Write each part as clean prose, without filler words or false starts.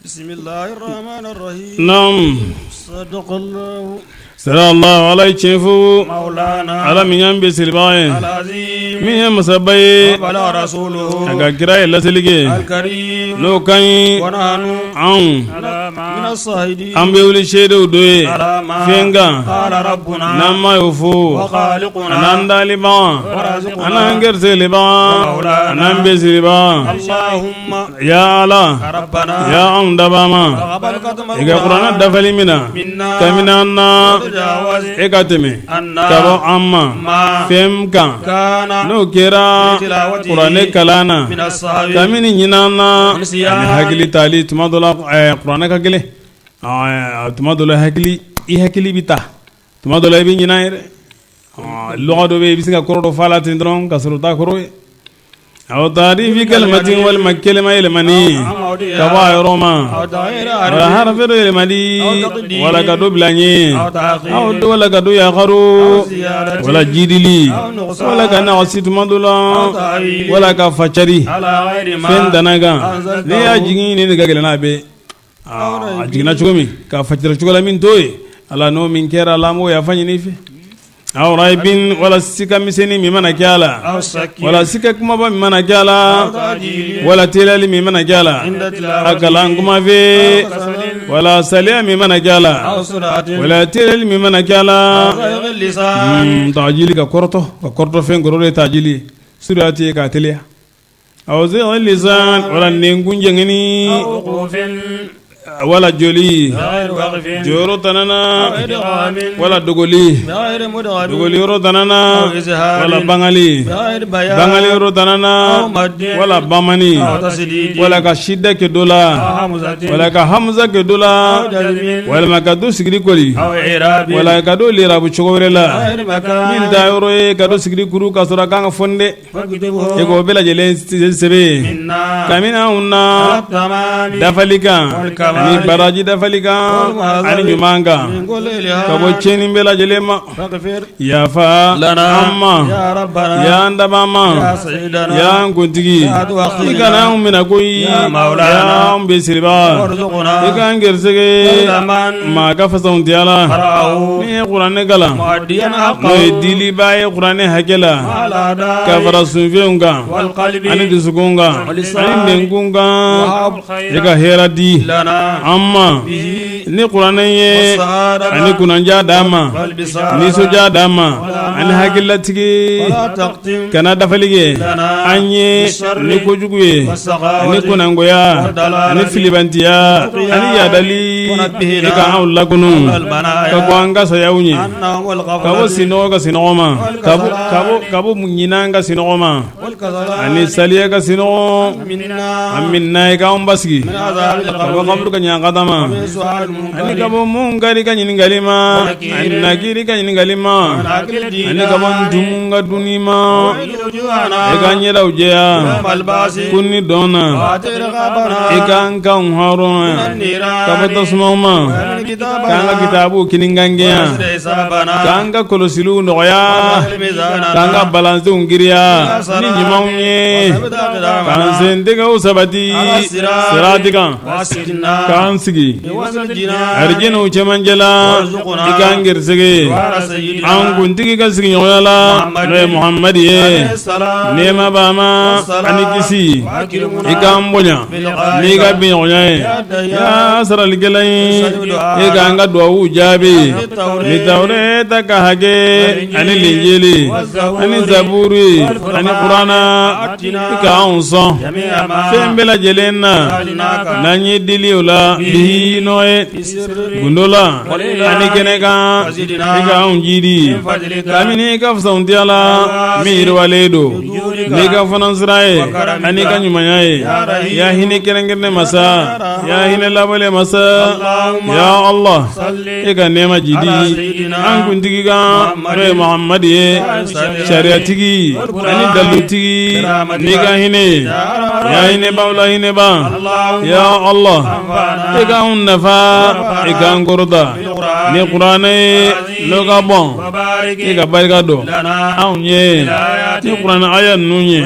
بسم الله الرحمن الرحيم. نعم. صدق الله. سلام الله عليك شيفو مولانا على من ينبي سلباي العظيم من يمسبي وعلى رسوله أكاكرا إلا سلقي الكريم لو كان ونحن عن من الصاهدين أم بيولي شيدو دوي على ما فينغا قال ربنا نما يفو وخالقنا أنان لبا ورازقنا أنا أنكر سلبا أنا أنبي سلبا اللهم يا الله ربنا يا أم دباما وقبل قدم إذا قرآن دفلي منا كمنا تجاوز ekateme أن kabo amma ما fem kan كان no kera tilawati qur'ane kalana من الصحابة kamini nyinana Nisiya. ani hakili tali tumadola qur'ane ka gele tumadola hakili I hakili bita tumadola bi nyina ere lodo be bisinga korodo fala tindron kasruta koroy aw tarifi kalmatin wal makalima ilmani kaba roma wala harfi ilmani wala kadu blanye aw do wala kadu ya kharu wala jidili wala kana wasit madula wala ka fachari على غير ما fen danaga أنزلته. ne ya jigi ne daga gelana be jigina chugumi ka fachira chugala min toy ala no min kera lamo ya fanyi ni fi aw raibin wala sika miseni mi mana kyala أو السكين wala sika kuma ba mi mana kyala wala telali mi mana kyala عند تلاوته akalan kuma fe wala salia mi mana kyala أو سرعة wala telali mi mana kyala غير اللسان tajili ka korto fen gorore tajili surati ka telia aw zai lisan wala nengun jengini أو وقوف wala joli غير وقف joro tanana غير غام wala dogoli غير مدغم dogoli yoro tanana أو إزهار wala bangali غير بيان bangali yoro tanana أو مد wala bamani أو تسديد wala ka shidda ke dola أو همزة wala ka hamza ke أو dola جزم wala ma ka do sigiri koli أو إعراب wala ka do lera bu chogore la غير min مكان da yoro e ka do sigiri kuru ka sura ka fonde فاكتبه e ko bela jele sebe منا kamina unna التمام dafalika والكمال ni baraji dafalika ani nyumanga من كل ka bo إلهام cheni bela jele ma فاغفر ya fa لنا amma يا ربنا ya ndabama يا سيدنا ya nguntigi يا توخينا ikana umina koyi يا مولانا ya umbe sirba وارزقنا ikan gersege زمان ma ka fasan tiala قرأه ni qur'ane gala مؤديا no حقه dili baye qur'ane hakela على أداء ka fara sunfeunga والقلب ani dusukunga ani nengunga ika hera di لنا amma به ni qur'ane ye والسعادة ani kunanja dama والبصارة ni soja dama ani hakilla tigi ولا تقتم kana dafalige لنا anye بالشر ni kojuguye والسخاوة ani kunangoya والضلال ani filibantiya ani yadali ونبهنا ika awla kunu والبنايا ka kwanga sayawunye أنهم kabo والغفلة sinogo ka sinogoma kabo munyinanga sinogoma والكسلان ani saliya ka sinogo منا aminna ika umbasigi من عذاب kabo القبر kabru ka nyangadama من سؤال ani المنكر kabo mungari ka nyiningalima Nakiri. ani nakiri ka nyiningalima من أكل الدين ani kabo ntumunga dunima وجوهنا ika nyela ujeya يوم الباس kunni dona واتر رقابنا ika nka unharona النيران kabo tasmauma ومن كتابنا kanga kitabu kiningangeya ويسر حسابنا kanga kolosilu nogoya وأهل ميزاننا kanga balance ungiriya ni jimaunye وثبت أقدامنا kan sentega usabati على الصراط siratika واسقنا kan sigi بوزن الجنان arjina ucemanjela وارزقنا ikangirsege وعلى سيدنا an kuntigi ka sigi nyoyala محمد no muhammad ye عليه السلام nema bama والسلام ani kisi وأكرمنا ikambonya بالغاية ni ga binyonya ya saral gelai ikanga duwa jabi ni tawreta ka hage ani linjili ani zaburi ani qur'ana ka unso جميع ما fembela jelenna nanyi diliula bihi noe gundola ani keneka ika unjidi kamini ka fsauntiala mir waledo ni ka fanansrae ani ka nyumanyae ya hine kerengerne masa ya hine labale masa ya allah ika nema jidi an kuntigi ga re muhammad ye shariatigi ani dalutigi ni ka hine ya hine bawla hine ba ya allah ika unnafa ika ngorda القرآن ni kuranɛ n'o ka bɔn وبارك i ka barika dɔn لنا anw ye ni kuranɛ aya ninnu ye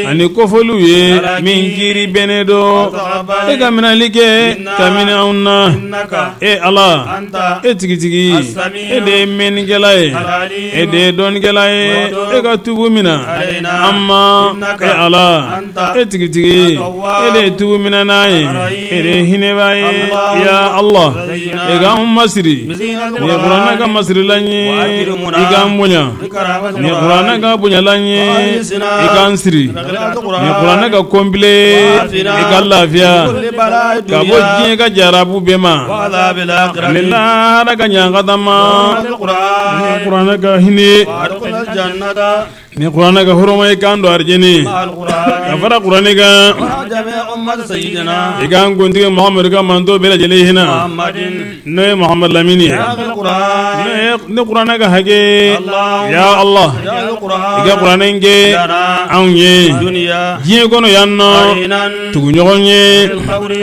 ani kofɔliw ye min kiiri bɛnnen don e ka minɛli kɛ ka minɛ anw na إنك e ala أنت e tigitigi e de ye mɛnnikɛla ye e de ye dɔnnikɛla ye e ka tubu mina an ma e ala e tigitigi e de ye tubu minɛna ye e de ye hinɛba ye ya Allah e ka anw masiri ni kuranɛ ka masirila ye i k'an bonya ni kuranɛ ka bonyala ye i k'an siri ni kuranɛ ka kɔnbile i ka lafiya ka bɔ diɲɛ ka jarabu bɛɛ ma وعذاب الآخرة ni lahara ka ɲankata ma ni القرآن kuranɛ ka hinɛ وادخل الجنة ni kuranɛ ka hɔrɔma i k'an don arijɛni مع القرآن ka fara kuranɛ kan مع جميع أمة سيدنا i k'an kuntigi Muhamadu ka manto bɛɛ lajɛlen hinɛ محمد n'o ye Muhamadu Lamini ye يا القرآن n'o ye ni kuranɛ ka hakɛ اللهم ya Allah يا i القرآن ka kuranɛ kɛ anw ye دنيا diɲɛ kɔnɔ yan nɔ عينا tugu ɲɔgɔn ye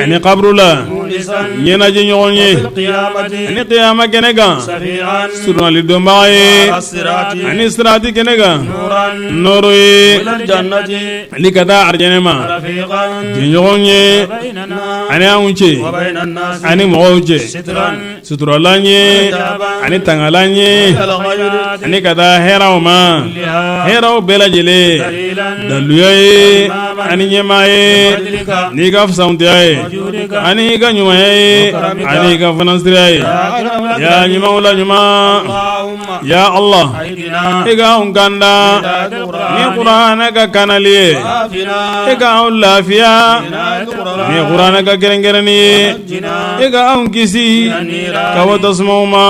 ani kaburu la مونسا ɲɛnajɛ ɲɔgɔn ye القيامة ani qiyama kɛnɛ kan شفيعا surunali dɔnbaga ye على الصراط ani sirati kɛnɛ kan نورا nɔɔrɔ ye إلى الجنة ni ka taa arijɛnɛ ma رفيقا jɛɲɔgɔn ye بيننا ani anw cɛ وبين الناس ani mɔgɔw cɛ سترا suturalan ye ani tangalan ye الغير ani ka taa hɛrɛw ma hɛrɛw bɛɛ lajɛlen دليلا daluya ye ani ɲɛmaa ye n'i ka fisantiya ye ani i ka ɲumanya ye ani i ka fanasiriya ye ya ɲumanw la ɲuman اللهم ya Allah أيدنا i ka anw kanda ni kuranɛ ka kanali ye عافنا i ka anw lafiya ni kuranɛ ka kɛrɛnkɛrɛnni ye i ka anw kisi ka bɔ tasumaw ma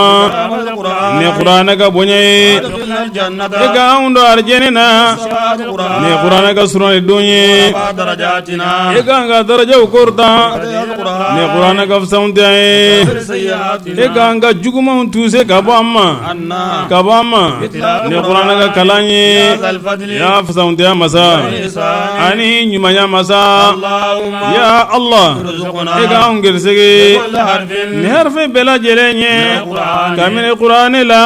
ni kuranɛ ka bonya ye ادخلنا الجنة i ka anw don arijɛnɛ na بعد القرآن ni kuranɛ ka surɔni don ye بعد درجاتنا i ka an ka darajaw kɔrɔta القرآن ni kuranɛ ka fisanw tɛ ye سيئاتنا i ka an ka jugumanw tuuse ka bɔ an ma عنا ka bɔ an ma ni kuranɛ ka kalan ye هذا الفضل ya fisanw tɛ masa ani ɲumanya masa اللهم ya Allah ارزقنا i ka anw garisɛgɛ كل حرف ni harfe bɛɛ lajɛlen ye kabini kuranɛ la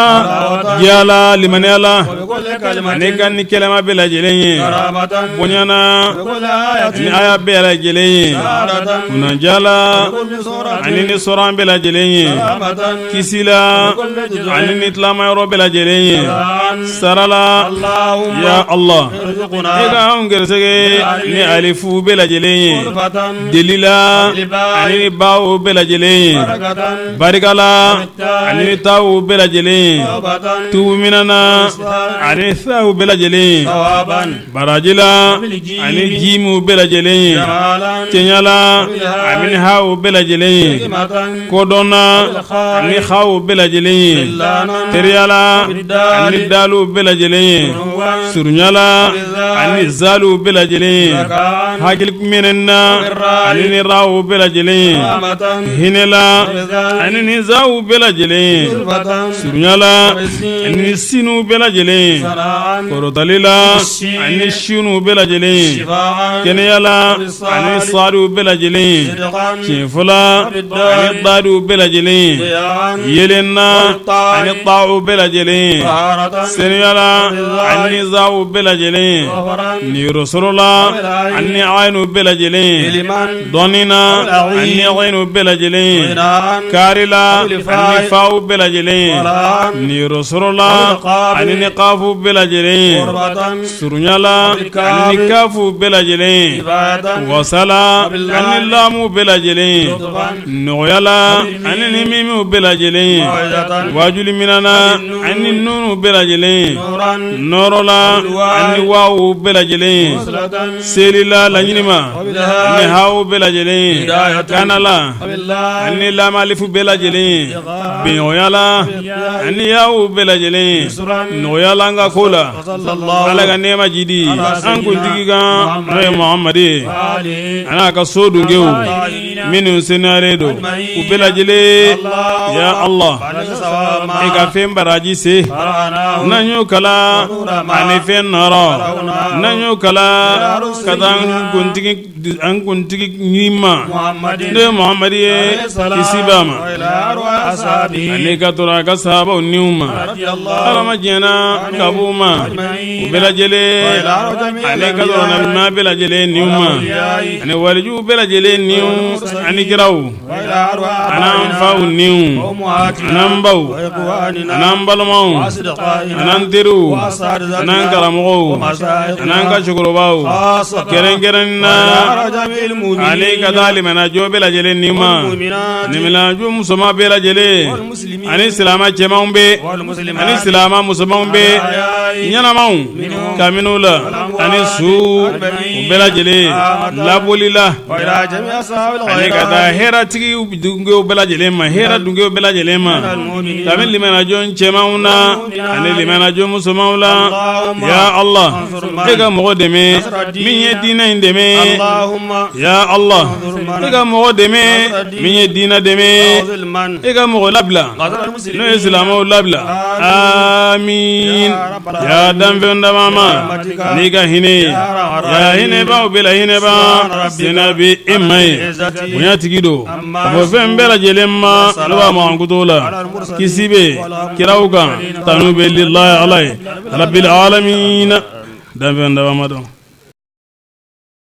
jala limaniya la وبكل كلمة ani ka ni kɛlɛma bɛɛ lajɛlen ye كرامة bonyana وبكل آية ni aya bɛɛ lajɛlen ye سعادة kunajala وبكل سورة ani ni sɔrɔn bɛɛ lajɛlen ye كرامة kisi la ani ni tilamayɔrɔ bɛɛ lajɛlen ye sara la اللهم ya Allah ارزقنا i ka anw garisɛgɛ ni alifu bɛɛ lajɛlen ye غرفة deli la ani ni baw bɛɛ lajɛlen ye بركة barika la ani ni taw bɛɛ lajɛlen ye توبة tubu minana ani saw bɛɛ lajɛlen ye ثوابا baraji la ani jimu bɛɛ lajɛlen ye جمالا cɛnya la ani ni haw bɛɛ lajɛlen ye حكمة kodɔnna ani haw bɛɛ lajɛlen ye خلانا teriya la ani dalu bɛɛ lajɛlen ye surunya la ani zalu bɛɛ lajɛlen ye hakili minɛnna ani ni raw bɛɛ lajɛlen ye رحمة hinɛ la ani ni zaw bɛɛ lajɛlen ye غرفة surunya la ani ni sinu bɛɛ lajɛlen ye سراعا kɔrɔtali la ani sinu bɛɛ lajɛlen ye شفاعا kɛnɛya la ani sadiw bɛɛ lajɛlen ye صدقا tiɲɛfɔ la ani dadiw bɛɛ lajɛlen ye ضياعا yelen na ani taw bɛɛ lajɛlen ye طهارة seniya la ani zaw bɛɛ lajɛlen ye غفرا niyɔrɔ sɔrɔ la ani ayinu bɛɛ lajɛlen ye علما dɔnni na ani ayinu bɛɛ lajɛlen ye غناء kaari la ani faw bɛɛ lajɛlen ye وراء niyɔrɔ sɔrɔ la ani ni kafu bɛɛ lajɛlen ye قربة surunya la ani ni kafu bɛɛ lajɛlen ye عبادة wasala ani lamu bɛɛ lajɛlen ye لطفا nɔgɔya la ani ni mimiw bɛɛ lajɛlen ye موعظة wajuli minana ani nunu bɛɛ lajɛlen ye نورا nɔrɔ la ani wawu bɛɛ lajɛlen ye وصلة seli la laɲini ma ani haw bɛɛ lajɛlen ye kana la وبالله ani lamalifu bɛɛ lajɛlen ye bɛnɔgɔya la ani yawu bɛɛ lajɛlen ye nɔgɔya la an ka ko la صلى الله ala ka nɛɛma jidi an kuntigi kan n'o ye Muhamadi ye عليه a n'a ka so dunkew minnu seniyalen don u bɛɛ lajɛlen ya Allah i ka fɛn baraji se n'an y'o kala ani fɛn nɔrɔ n'an y'o kala ka taa an kuntigi ɲima n'o ye Muhamadi ye kisi b'a ma ani ka tora a ka sahabaw niw ma Ala ma jɛna ka b'u ma u bɛɛ lajɛlen ani ka tora nabiɲuman bɛɛ lajɛlen niw ma ani walijuw bɛɛ lajɛlen niw ani kiraw an'an faw niw an'an baw an'an balimaw an'an teriw an'an karamɔgɔw an'an ka cɛkɔrɔbaw kɛrɛnkɛrɛnnen na ale ka taa limanajɔ bɛɛ lajɛlen niw ma limanajɔ musoman bɛɛ lajɛlen ani silama cɛmanw bɛ ani silama musomanw bɛ ɲɛnamaw kaminɛw la ani su u bɛɛ lajɛlen laboli la ani ka taa hɛratigi dunkew bɛɛ lajɛlen ma hɛra dunkew bɛɛ lajɛlen ma kabini limanajɔ cɛmanw na ani limanajɔ musomanw la ya Allah e ka mɔgɔ dɛmɛ min ye diinɛ in dɛmɛ ya Allah e ka mɔgɔ dɛmɛ min ye diinɛ dɛmɛ e ka mɔgɔ labila n'o ye silamɛw labila amiin ya danfɛn dama ma n'i ka hinɛ ya hinɛbaw bɛɛ la hinɛba sena bɛ e ma ye bonya tigi don a fɔ fɛn bɛɛ lajɛlen ma ne b'a makan kutu la kisi bɛ kiraw kan tanu bɛ lillahi ala ye rabbil alamin danfɛn dama ma dɔn